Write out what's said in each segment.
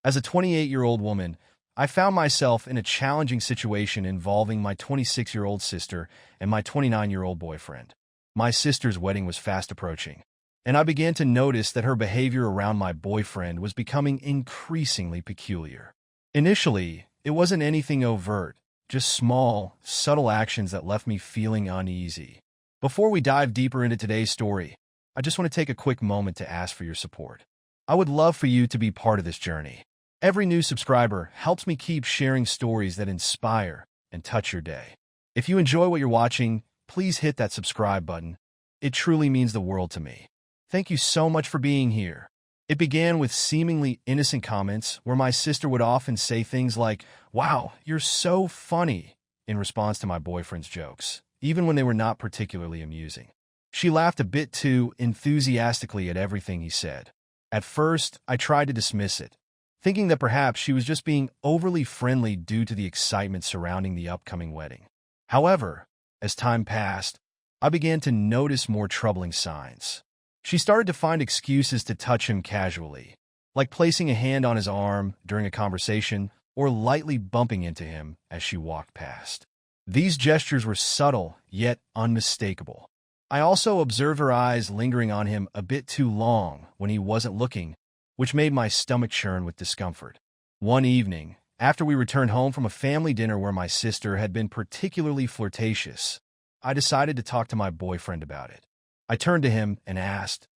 As a 28-year-old woman, I found myself in a challenging situation involving my 26-year-old sister and my 29-year-old boyfriend. My sister's wedding was fast approaching, and I began to notice that her behavior around my boyfriend was becoming increasingly peculiar. Initially, it wasn't anything overt, just small, subtle actions that left me feeling uneasy. Before we dive deeper into today's story, I just want to take a quick moment to ask for your support. I would love for you to be part of this journey. Every new subscriber helps me keep sharing stories that inspire and touch your day. If you enjoy what you're watching, please hit that subscribe button. It truly means the world to me. Thank you so much for being here. It began with seemingly innocent comments where my sister would often say things like, "Wow, you're so funny," in response to my boyfriend's jokes, even when they were not particularly amusing. She laughed a bit too enthusiastically at everything he said. At first, I tried to dismiss it, thinking that perhaps she was just being overly friendly due to the excitement surrounding the upcoming wedding. However, as time passed, I began to notice more troubling signs. She started to find excuses to touch him casually, like placing a hand on his arm during a conversation or lightly bumping into him as she walked past. These gestures were subtle, yet unmistakable. I also observed her eyes lingering on him a bit too long when he wasn't looking, which made my stomach churn with discomfort. One evening, after we returned home from a family dinner where my sister had been particularly flirtatious, I decided to talk to my boyfriend about it. I turned to him and asked,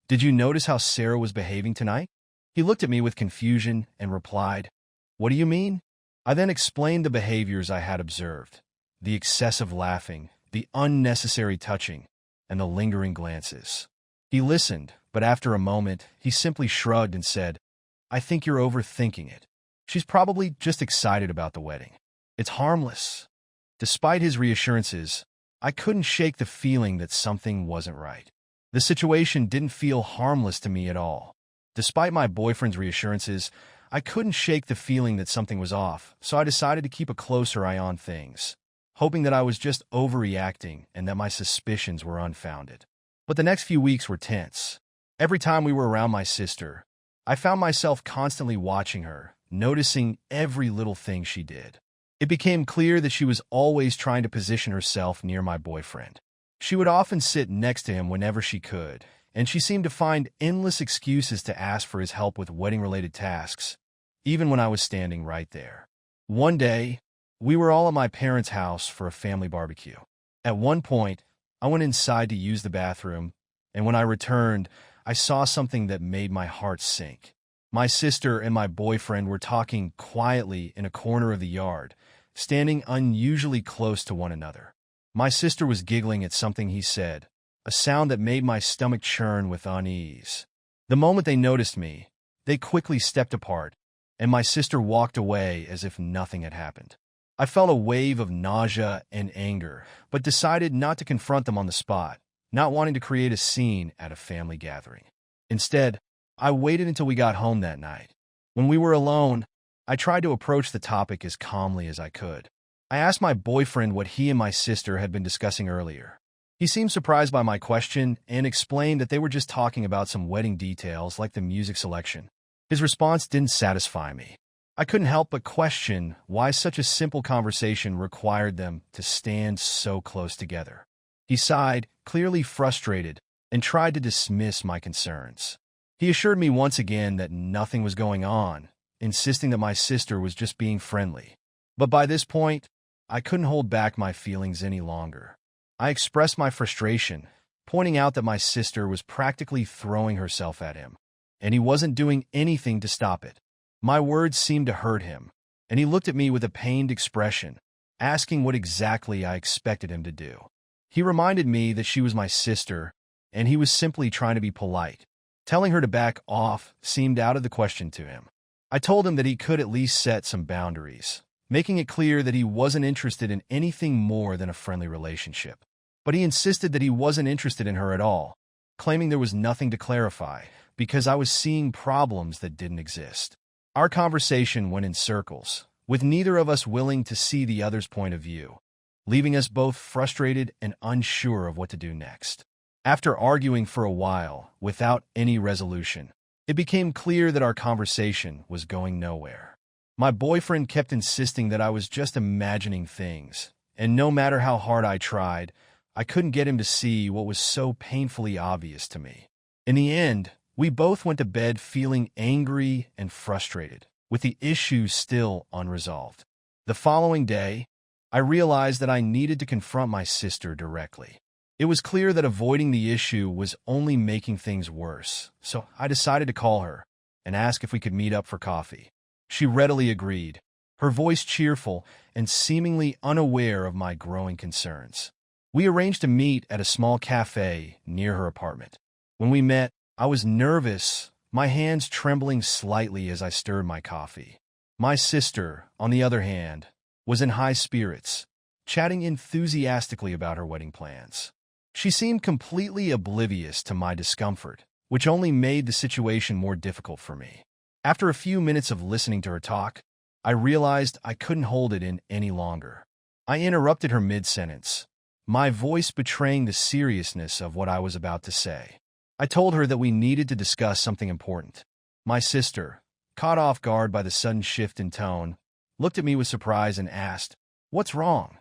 "Did you notice how Sarah was behaving tonight?" He looked at me with confusion and replied, "What do you mean?" I then explained the behaviors I had observed: the excessive laughing, the unnecessary touching, and the lingering glances. He listened, but after a moment, he simply shrugged and said, "I think you're overthinking it. She's probably just excited about the wedding. It's harmless." Despite his reassurances, I couldn't shake the feeling that something wasn't right. The situation didn't feel harmless to me at all. Despite my boyfriend's reassurances, I couldn't shake the feeling that something was off, so I decided to keep a closer eye on things, hoping that I was just overreacting and that my suspicions were unfounded. But the next few weeks were tense. Every time we were around my sister, I found myself constantly watching her, noticing every little thing she did. It became clear that she was always trying to position herself near my boyfriend. She would often sit next to him whenever she could, and she seemed to find endless excuses to ask for his help with wedding-related tasks, even when I was standing right there. One day, we were all at my parents' house for a family barbecue. At one point, I went inside to use the bathroom, and when I returned, I saw something that made my heart sink. My sister and my boyfriend were talking quietly in a corner of the yard, standing unusually close to one another. My sister was giggling at something he said, a sound that made my stomach churn with unease. The moment they noticed me, they quickly stepped apart, and my sister walked away as if nothing had happened. I felt a wave of nausea and anger, but decided not to confront them on the spot, not wanting to create a scene at a family gathering. Instead, I waited until we got home that night. When we were alone, I tried to approach the topic as calmly as I could. I asked my boyfriend what he and my sister had been discussing earlier. He seemed surprised by my question and explained that they were just talking about some wedding details like the music selection. His response didn't satisfy me. I couldn't help but question why such a simple conversation required them to stand so close together. He sighed, clearly frustrated, and tried to dismiss my concerns. He assured me once again that nothing was going on, insisting that my sister was just being friendly. But by this point, I couldn't hold back my feelings any longer. I expressed my frustration, pointing out that my sister was practically throwing herself at him, and he wasn't doing anything to stop it. My words seemed to hurt him, and he looked at me with a pained expression, asking what exactly I expected him to do. He reminded me that she was my sister, and he was simply trying to be polite. Telling her to back off seemed out of the question to him. I told him that he could at least set some boundaries, making it clear that he wasn't interested in anything more than a friendly relationship. But he insisted that he wasn't interested in her at all, claiming there was nothing to clarify because I was seeing problems that didn't exist. Our conversation went in circles, with neither of us willing to see the other's point of view, leaving us both frustrated and unsure of what to do next. After arguing for a while, without any resolution, It became clear that our conversation was going nowhere. My boyfriend kept insisting that I was just imagining things, and no matter how hard I tried, I couldn't get him to see what was so painfully obvious to me. In the end, we both went to bed feeling angry and frustrated, with the issue still unresolved. The following day, I realized that I needed to confront my sister directly. It was clear that avoiding the issue was only making things worse, so I decided to call her and ask if we could meet up for coffee. She readily agreed, her voice cheerful and seemingly unaware of my growing concerns. We arranged to meet at a small cafe near her apartment. When we met, I was nervous, my hands trembling slightly as I stirred my coffee. My sister, on the other hand, was in high spirits, chatting enthusiastically about her wedding plans. She seemed completely oblivious to my discomfort, which only made the situation more difficult for me. After a few minutes of listening to her talk, I realized I couldn't hold it in any longer. I interrupted her mid-sentence, my voice betraying the seriousness of what I was about to say. I told her that we needed to discuss something important. My sister, caught off guard by the sudden shift in tone, looked at me with surprise and asked, "What's wrong?"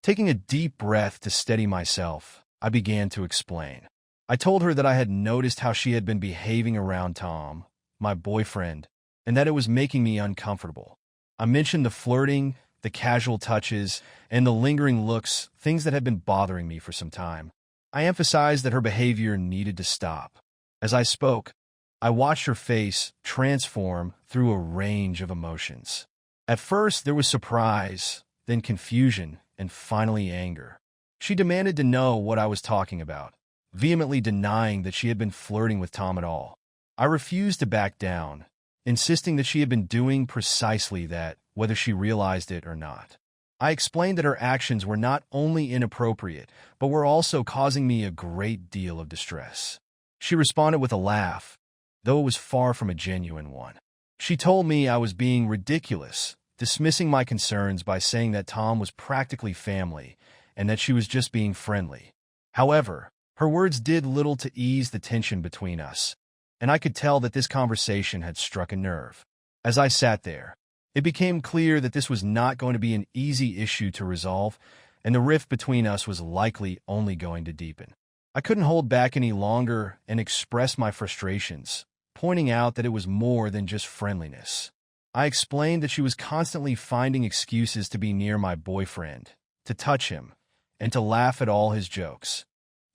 Taking a deep breath to steady myself, I began to explain. I told her that I had noticed how she had been behaving around Tom, my boyfriend, and that it was making me uncomfortable. I mentioned the flirting, the casual touches, and the lingering looks, things that had been bothering me for some time. I emphasized that her behavior needed to stop. As I spoke, I watched her face transform through a range of emotions. At first, there was surprise, then confusion, and finally anger. She demanded to know what I was talking about, vehemently denying that she had been flirting with Tom at all. I refused to back down, insisting that she had been doing precisely that, whether she realized it or not. I explained that her actions were not only inappropriate, but were also causing me a great deal of distress. She responded with a laugh, though it was far from a genuine one. She told me I was being ridiculous, dismissing my concerns by saying that Tom was practically family and that she was just being friendly. However, her words did little to ease the tension between us, and I could tell that this conversation had struck a nerve. As I sat there, it became clear that this was not going to be an easy issue to resolve, and the rift between us was likely only going to deepen. I couldn't hold back any longer and express my frustrations, pointing out that it was more than just friendliness. I explained that she was constantly finding excuses to be near my boyfriend, to touch him, and to laugh at all his jokes,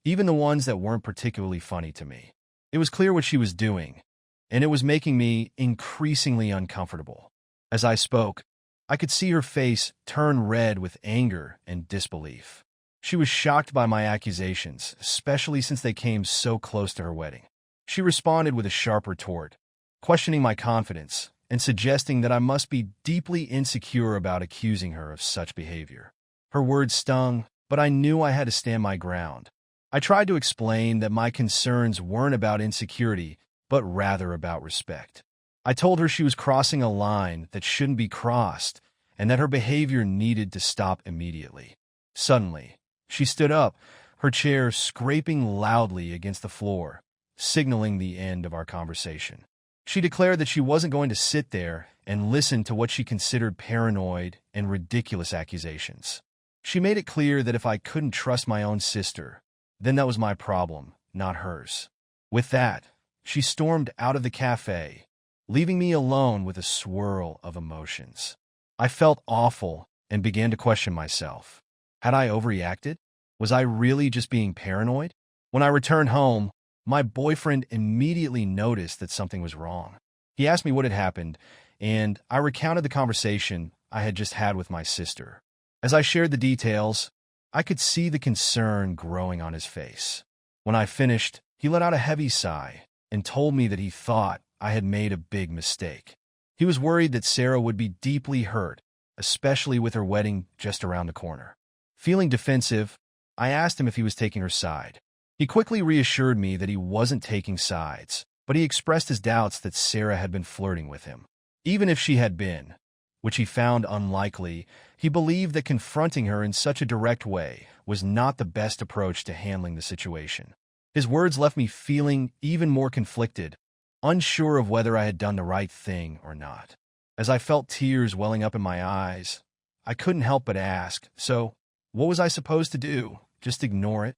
even the ones that weren't particularly funny to me. It was clear what she was doing, and it was making me increasingly uncomfortable. As I spoke, I could see her face turn red with anger and disbelief. She was shocked by my accusations, especially since they came so close to her wedding. She responded with a sharp retort, questioning my confidence and suggesting that I must be deeply insecure about accusing her of such behavior. Her words stung, but I knew I had to stand my ground. I tried to explain that my concerns weren't about insecurity, but rather about respect. I told her she was crossing a line that shouldn't be crossed, and that her behavior needed to stop immediately. Suddenly, she stood up, her chair scraping loudly against the floor, signaling the end of our conversation. She declared that she wasn't going to sit there and listen to what she considered paranoid and ridiculous accusations. She made it clear that if I couldn't trust my own sister, then that was my problem, not hers. With that, she stormed out of the cafe, leaving me alone with a swirl of emotions. I felt awful and began to question myself. Had I overreacted? Was I really just being paranoid? When I returned home, my boyfriend immediately noticed that something was wrong. He asked me what had happened, and I recounted the conversation I had just had with my sister. As I shared the details, I could see the concern growing on his face. When I finished, he let out a heavy sigh and told me that he thought I had made a big mistake. He was worried that Sarah would be deeply hurt, especially with her wedding just around the corner. Feeling defensive, I asked him if he was taking her side. He quickly reassured me that he wasn't taking sides, but he expressed his doubts that Sarah had been flirting with him. Even if she had been, which he found unlikely, he believed that confronting her in such a direct way was not the best approach to handling the situation. His words left me feeling even more conflicted, unsure of whether I had done the right thing or not. As I felt tears welling up in my eyes, I couldn't help but ask, so what was I supposed to do? Just ignore it?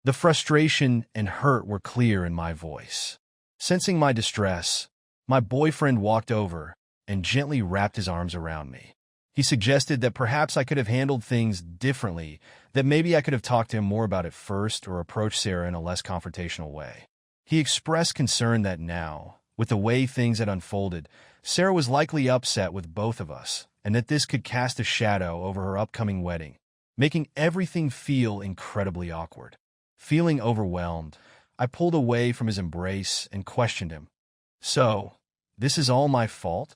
The frustration and hurt were clear in my voice. Sensing my distress, my boyfriend walked over and gently wrapped his arms around me. He suggested that perhaps I could have handled things differently, that maybe I could have talked to him more about it first or approached Sarah in a less confrontational way. He expressed concern that now, with the way things had unfolded, Sarah was likely upset with both of us, and that this could cast a shadow over her upcoming wedding, making everything feel incredibly awkward. Feeling overwhelmed, I pulled away from his embrace and questioned him. So, this is all my fault?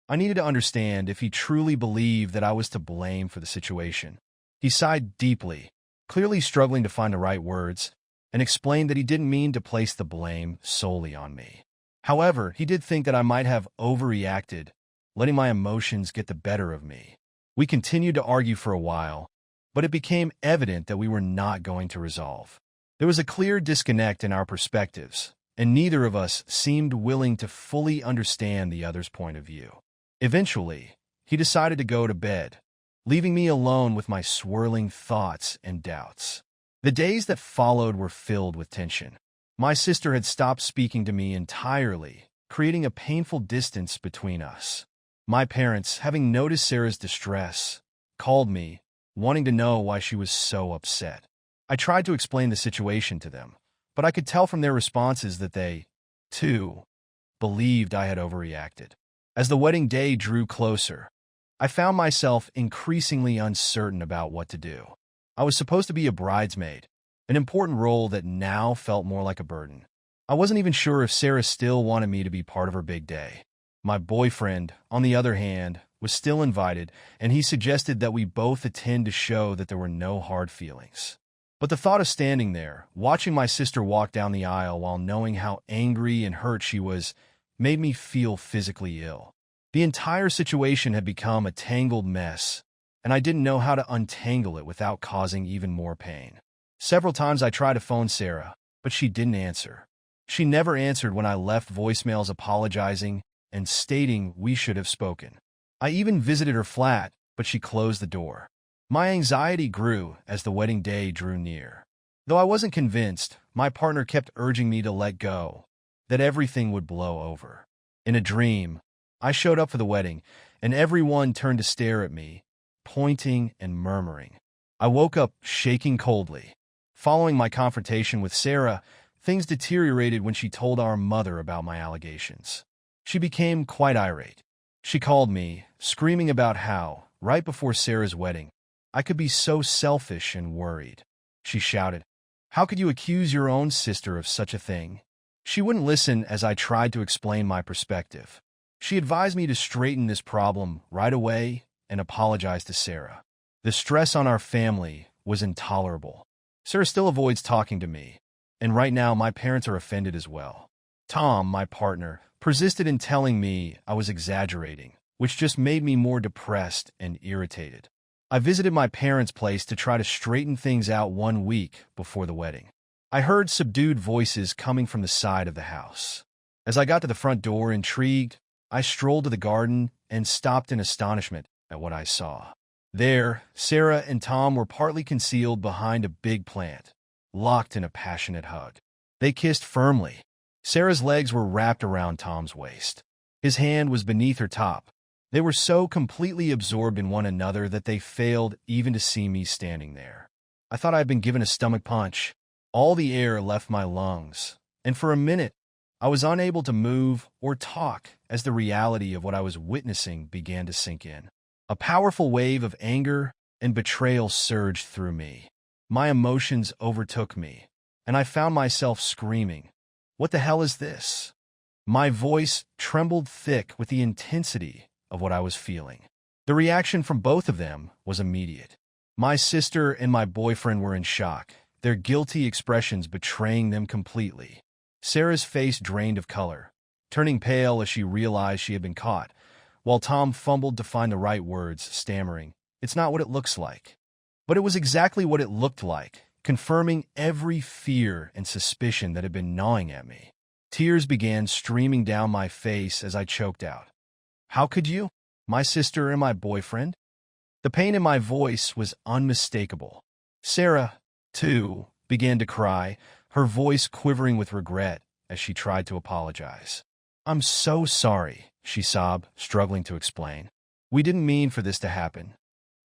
I needed to understand if he truly believed that I was to blame for the situation. He sighed deeply, clearly struggling to find the right words, and explained that he didn't mean to place the blame solely on me. However, he did think that I might have overreacted, letting my emotions get the better of me. We continued to argue for a while, but it became evident that we were not going to resolve. There was a clear disconnect in our perspectives, and neither of us seemed willing to fully understand the other's point of view. Eventually, he decided to go to bed, leaving me alone with my swirling thoughts and doubts. The days that followed were filled with tension. My sister had stopped speaking to me entirely, creating a painful distance between us. My parents, having noticed Sarah's distress, called me, wanting to know why she was so upset. I tried to explain the situation to them, but I could tell from their responses that they, too, believed I had overreacted. As the wedding day drew closer, I found myself increasingly uncertain about what to do. I was supposed to be a bridesmaid, an important role that now felt more like a burden. I wasn't even sure if Sarah still wanted me to be part of her big day. My boyfriend, on the other hand, was still invited, and he suggested that we both attend to show that there were no hard feelings. But the thought of standing there, watching my sister walk down the aisle while knowing how angry and hurt she was, made me feel physically ill. The entire situation had become a tangled mess, and I didn't know how to untangle it without causing even more pain. Several times I tried to phone Sarah, but she didn't answer. She never answered when I left voicemails apologizing and stating we should have spoken. I even visited her flat, but she closed the door. My anxiety grew as the wedding day drew near. Though I wasn't convinced, my partner kept urging me to let go, that everything would blow over. In a dream, I showed up for the wedding, and everyone turned to stare at me, pointing and murmuring. I woke up shaking coldly. Following my confrontation with Sarah, things deteriorated when she told our mother about my allegations. She became quite irate. She called me, screaming about how, right before Sarah's wedding, I could be so selfish and worried. She shouted, "How could you accuse your own sister of such a thing?" She wouldn't listen as I tried to explain my perspective. She advised me to straighten this problem right away and apologize to Sarah. The stress on our family was intolerable. Sarah still avoids talking to me, and right now my parents are offended as well. Tom, my partner, persisted in telling me I was exaggerating, which just made me more depressed and irritated. I visited my parents' place to try to straighten things out 1 week before the wedding. I heard subdued voices coming from the side of the house. As I got to the front door, intrigued, I strolled to the garden and stopped in astonishment at what I saw. There, Sarah and Tom were partly concealed behind a big plant, locked in a passionate hug. They kissed firmly. Sarah's legs were wrapped around Tom's waist. His hand was beneath her top. They were so completely absorbed in one another that they failed even to see me standing there. I thought I had been given a stomach punch. All the air left my lungs, and for a minute, I was unable to move or talk as the reality of what I was witnessing began to sink in. A powerful wave of anger and betrayal surged through me. My emotions overtook me, and I found myself screaming, "What the hell is this?" My voice trembled thick with the intensity of what I was feeling. The reaction from both of them was immediate. My sister and my boyfriend were in shock, their guilty expressions betraying them completely. Sarah's face drained of color, turning pale as she realized she had been caught, while Tom fumbled to find the right words, stammering, "It's not what it looks like." But it was exactly what it looked like, confirming every fear and suspicion that had been gnawing at me. Tears began streaming down my face as I choked out. How could you? My sister and my boyfriend? The pain in my voice was unmistakable. Sarah, too, began to cry, her voice quivering with regret as she tried to apologize. I'm so sorry, she sobbed, struggling to explain. We didn't mean for this to happen.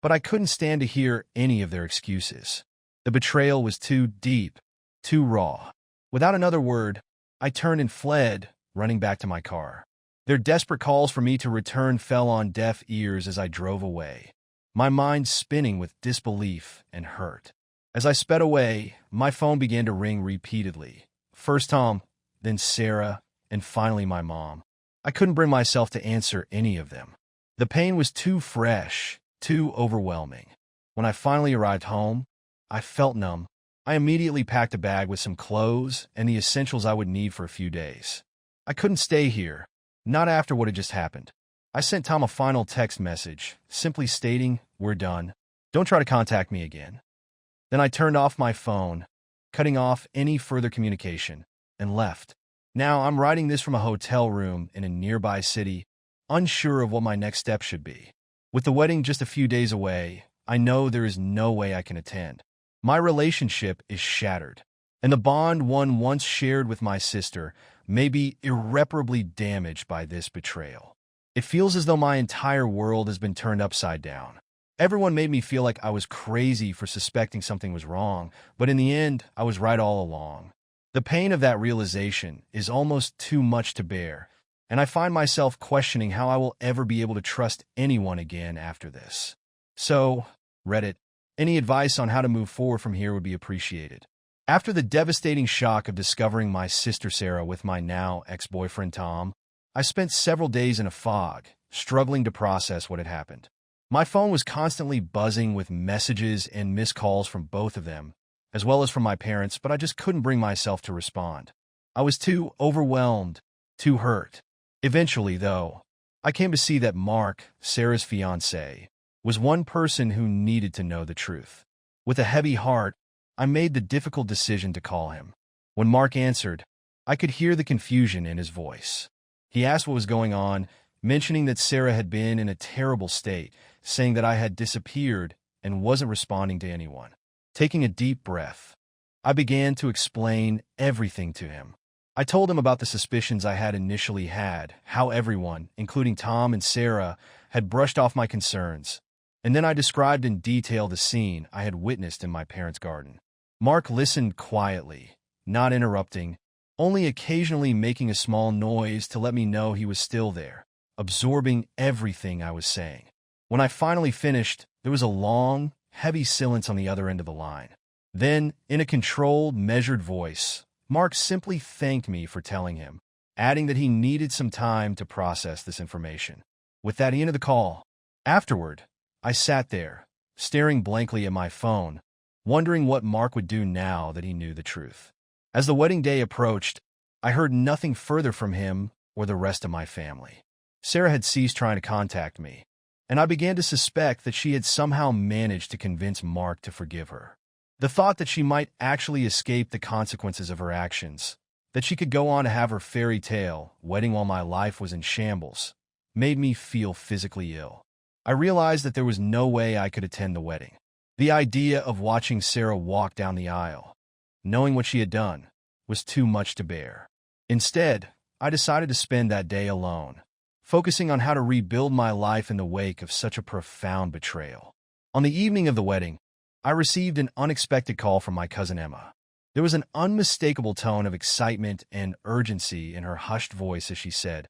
But I couldn't stand to hear any of their excuses. The betrayal was too deep, too raw. Without another word, I turned and fled, running back to my car. Their desperate calls for me to return fell on deaf ears as I drove away, my mind spinning with disbelief and hurt. As I sped away, my phone began to ring repeatedly. First Tom, then Sarah, and finally my mom. I couldn't bring myself to answer any of them. The pain was too fresh, too overwhelming. When I finally arrived home, I felt numb. I immediately packed a bag with some clothes and the essentials I would need for a few days. I couldn't stay here, not after what had just happened. I sent Tom a final text message, simply stating, "We're done. Don't try to contact me again." Then I turned off my phone, cutting off any further communication, and left. Now I'm writing this from a hotel room in a nearby city, unsure of what my next step should be. With the wedding just a few days away, I know there is no way I can attend. My relationship is shattered, and the bond one once shared with my sister may be irreparably damaged by this betrayal. It feels as though my entire world has been turned upside down. Everyone made me feel like I was crazy for suspecting something was wrong, but in the end, I was right all along. The pain of that realization is almost too much to bear, and I find myself questioning how I will ever be able to trust anyone again after this. So, Reddit, any advice on how to move forward from here would be appreciated. After the devastating shock of discovering my sister Sarah with my now ex-boyfriend Tom, I spent several days in a fog, struggling to process what had happened. My phone was constantly buzzing with messages and missed calls from both of them, as well as from my parents, but I just couldn't bring myself to respond. I was too overwhelmed, too hurt. Eventually, though, I came to see that Mark, Sarah's fiancé, was one person who needed to know the truth. With a heavy heart, I made the difficult decision to call him. When Mark answered, I could hear the confusion in his voice. He asked what was going on, mentioning that Sarah had been in a terrible state, saying that I had disappeared and wasn't responding to anyone. Taking a deep breath, I began to explain everything to him. I told him about the suspicions I had initially had, how everyone, including Tom and Sarah, had brushed off my concerns, and then I described in detail the scene I had witnessed in my parents' garden. Mark listened quietly, not interrupting, only occasionally making a small noise to let me know he was still there, absorbing everything I was saying. When I finally finished, there was a long, heavy silence on the other end of the line. Then, in a controlled, measured voice, Mark simply thanked me for telling him, adding that he needed some time to process this information. With that, he ended the call. Afterward, I sat there, staring blankly at my phone, wondering what Mark would do now that he knew the truth. As the wedding day approached, I heard nothing further from him or the rest of my family. Sarah had ceased trying to contact me, and I began to suspect that she had somehow managed to convince Mark to forgive her. The thought that she might actually escape the consequences of her actions, that she could go on to have her fairy tale wedding while my life was in shambles, made me feel physically ill. I realized that there was no way I could attend the wedding. The idea of watching Sarah walk down the aisle, knowing what she had done, was too much to bear. Instead, I decided to spend that day alone, focusing on how to rebuild my life in the wake of such a profound betrayal. On the evening of the wedding, I received an unexpected call from my cousin Emma. There was an unmistakable tone of excitement and urgency in her hushed voice as she said,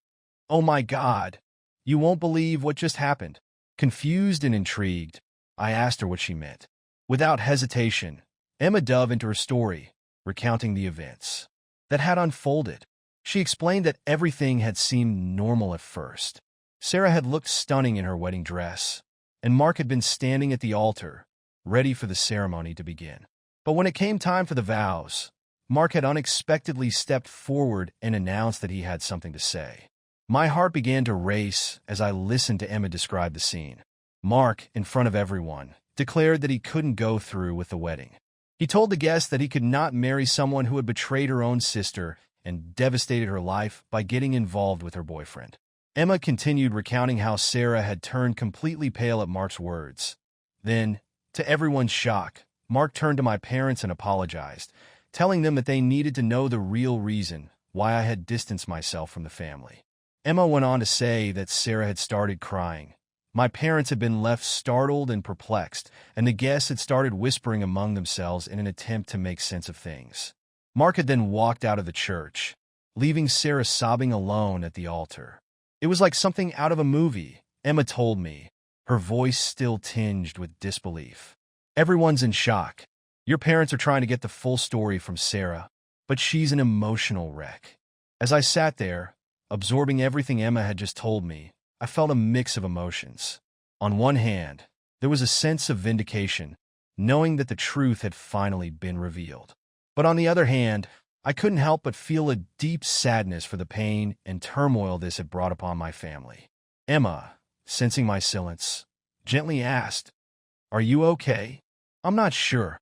"Oh my God, you won't believe what just happened." Confused and intrigued, I asked her what she meant. Without hesitation, Emma dove into her story, recounting the events that had unfolded. She explained that everything had seemed normal at first. Sarah had looked stunning in her wedding dress, and Mark had been standing at the altar, ready for the ceremony to begin. But when it came time for the vows, Mark had unexpectedly stepped forward and announced that he had something to say. My heart began to race as I listened to Emma describe the scene. Mark, in front of everyone, declared that he couldn't go through with the wedding. He told the guests that he could not marry someone who had betrayed her own sister and devastated her life by getting involved with her boyfriend. Emma continued recounting how Sarah had turned completely pale at Mark's words. Then, to everyone's shock, Mark turned to my parents and apologized, telling them that they needed to know the real reason why I had distanced myself from the family. Emma went on to say that Sarah had started crying. My parents had been left startled and perplexed, and the guests had started whispering among themselves in an attempt to make sense of things. Mark had then walked out of the church, leaving Sarah sobbing alone at the altar. It was like something out of a movie, Emma told me, her voice still tinged with disbelief. Everyone's in shock. Your parents are trying to get the full story from Sarah, but she's an emotional wreck. As I sat there, absorbing everything Emma had just told me, I felt a mix of emotions. On one hand, there was a sense of vindication, knowing that the truth had finally been revealed. But on the other hand, I couldn't help but feel a deep sadness for the pain and turmoil this had brought upon my family. Emma, sensing my silence, gently asked, "Are you okay?" "I'm not sure,"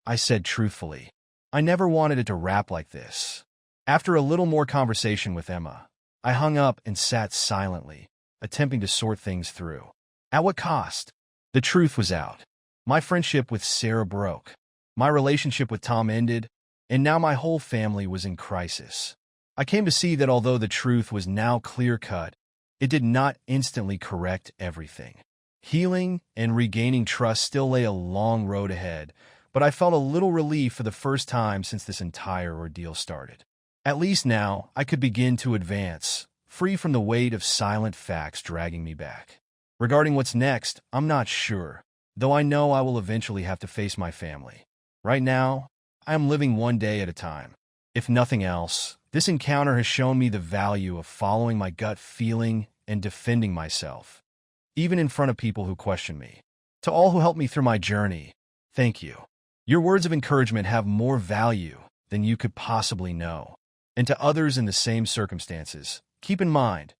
I said truthfully. I never wanted it to wrap like this. After a little more conversation with Emma, I hung up and sat silently, attempting to sort things through. At what cost? The truth was out. My friendship with Sarah broke. My relationship with Tom ended, and now my whole family was in crisis. I came to see that although the truth was now clear-cut, it did not instantly correct everything. Healing and regaining trust still lay a long road ahead, but I felt a little relief for the first time since this entire ordeal started. At least now, I could begin to advance, free from the weight of silent facts dragging me back. Regarding what's next, I'm not sure, though I know I will eventually have to face my family. Right now, I am living one day at a time. If nothing else, this encounter has shown me the value of following my gut feeling and defending myself, even in front of people who question me. To all who helped me through my journey, thank you. Your words of encouragement have more value than you could possibly know. And to others in the same circumstances, keep in mind,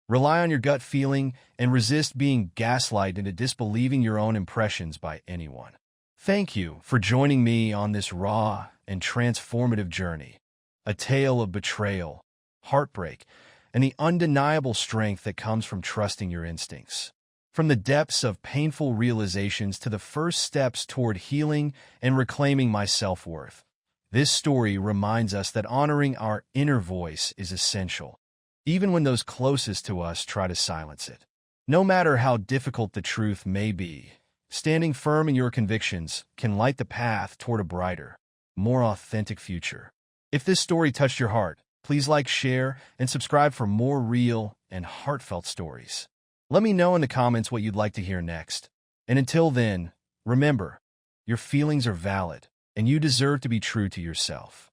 rely on your gut feeling and resist being gaslighted into disbelieving your own impressions by anyone. Thank you for joining me on this raw and transformative journey, a tale of betrayal, heartbreak, and the undeniable strength that comes from trusting your instincts. From the depths of painful realizations to the first steps toward healing and reclaiming my self-worth, this story reminds us that honoring our inner voice is essential, even when those closest to us try to silence it. No matter how difficult the truth may be, standing firm in your convictions can light the path toward a brighter, more authentic future. If this story touched your heart, please like, share, and subscribe for more real and heartfelt stories. Let me know in the comments what you'd like to hear next. And until then, remember, your feelings are valid, and you deserve to be true to yourself.